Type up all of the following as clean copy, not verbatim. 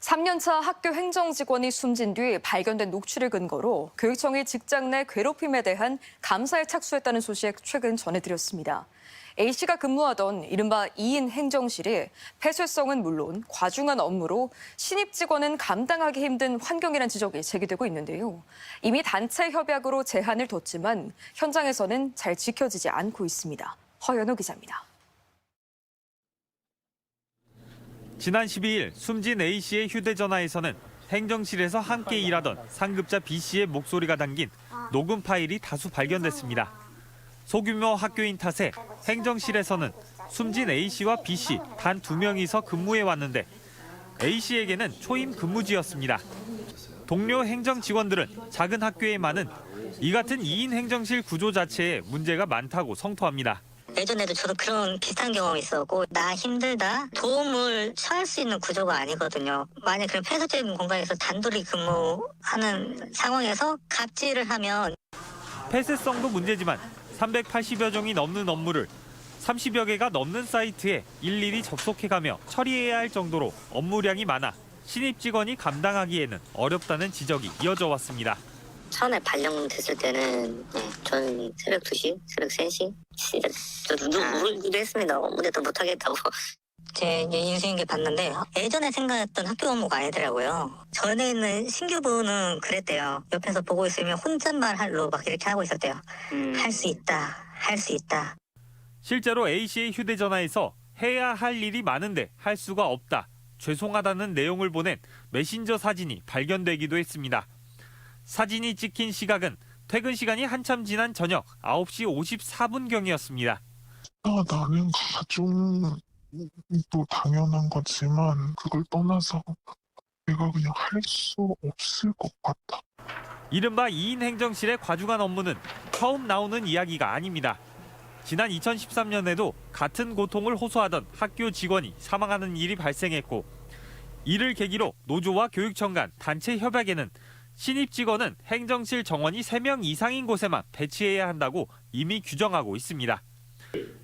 3년차 학교 행정직원이 숨진 뒤 발견된 녹취를 근거로 교육청이 직장 내 괴롭힘에 대한 감사에 착수했다는 소식 최근 전해드렸습니다. A씨가 근무하던 이른바 2인 행정실이 폐쇄성은 물론 과중한 업무로 신입 직원은 감당하기 힘든 환경이란 지적이 제기되고 있는데요. 이미 단체 협약으로 제한을 뒀지만 현장에서는 잘 지켜지지 않고 있습니다. 허연호 기자입니다. 지난 12일 숨진 A씨의 휴대전화에서는 행정실에서 함께 일하던 상급자 B씨의 목소리가 담긴 녹음 파일이 다수 발견됐습니다. 소규모 학교인 탓에 행정실에서는 숨진 A씨와 B씨 단 2명이서 근무해 왔는데 A씨에게는 초임 근무지였습니다. 동료 행정 직원들은 작은 학교에 많은 이 같은 2인 행정실 구조 자체에 문제가 많다고 성토합니다. 예전에도 저도 그런 비슷한 경험이 있었고 나 힘들다 도움을 청할 수 있는 구조가 아니거든요. 만약 그런 폐쇄적인 공간에서 단둘이 근무하는 상황에서 갑질을 하면 폐쇄성도 문제지만 380여 종이 넘는 업무를 30여 개가 넘는 사이트에 일일이 접속해가며 처리해야 할 정도로 업무량이 많아 신입 직원이 감당하기에는 어렵다는 지적이 이어져 왔습니다. 처음에 발령됐을 때는 전 새벽 2시, 새벽 3시 진짜 저도 울기도 했습니다. 업무대도 못하겠다고. 제 인수인계 봤는데 예전에 생각했던 학교 업무가 아니더라고요. 전에 있는 신규부는 그랬대요. 옆에서 보고 있으면 혼잣말로 막 이렇게 하고 있었대요. 할 수 있다, 할 수 있다. 실제로 A씨의 휴대전화에서 해야 할 일이 많은데 할 수가 없다, 죄송하다는 내용을 보낸 메신저 사진이 발견되기도 했습니다. 사진이 찍힌 시각은 퇴근 시간이 한참 지난 저녁 9시 54분경이었습니다. 나는 가중도 당연한 거지만 그걸 떠나서 내가 그냥 할 수 없을 것 같아. 이른바 2인 행정실의 과중한 업무는 처음 나오는 이야기가 아닙니다. 지난 2013년에도 같은 고통을 호소하던 학교 직원이 사망하는 일이 발생했고 이를 계기로 노조와 교육청 간 단체 협약에는 신입 직원은 행정실 정원이 3명 이상인 곳에만 배치해야 한다고 이미 규정하고 있습니다.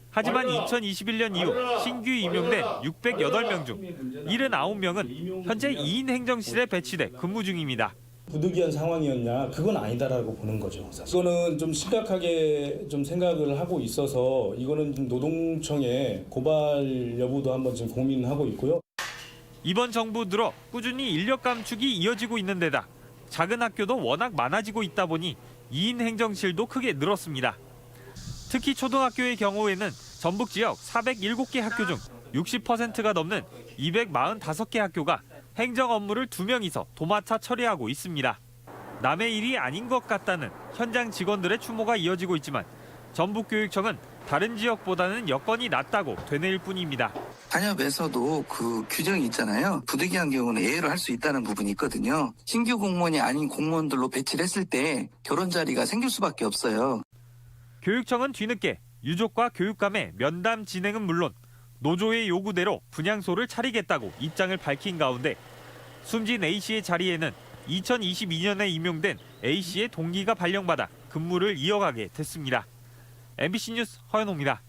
하지만 2021년 이후 신규 임용된 608명 중 79명은 현재 2인 행정실에 배치돼 근무 중입니다. 부득이한 상황이었냐? 그건 아니다라고 보는 거죠. 사실. 이거는 좀 심각하게 좀 생각을 하고 있어서 이거는 좀 노동청에 고발 여부도 한번 지금 고민하고 있고요. 이번 정부 들어 꾸준히 인력 감축이 이어지고 있는 데다 작은 학교도 워낙 많아지고 있다 보니 2인 행정실도 크게 늘었습니다. 특히 초등학교의 경우에는 전북 지역 407개 학교 중 60%가 넘는 245개 학교가 행정 업무를 2명이서 도맡아 처리하고 있습니다. 남의 일이 아닌 것 같다는 현장 직원들의 추모가 이어지고 있지만 전북교육청은 다른 지역보다는 여건이 낫다고 되뇌일 뿐입니다. 단협에서도 그 규정이 있잖아요. 부득이한 경우는 예외로 할 수 있다는 부분이 있거든요. 신규 공무원이 아닌 공무원들로 배치를 했을 때 결혼 자리가 생길 수밖에 없어요. 교육청은 뒤늦게 유족과 교육감의 면담 진행은 물론 노조의 요구대로 분향소를 차리겠다고 입장을 밝힌 가운데 숨진 A씨의 자리에는 2022년에 임용된 A씨의 동기가 발령받아 근무를 이어가게 됐습니다. MBC 뉴스 허연호입니다.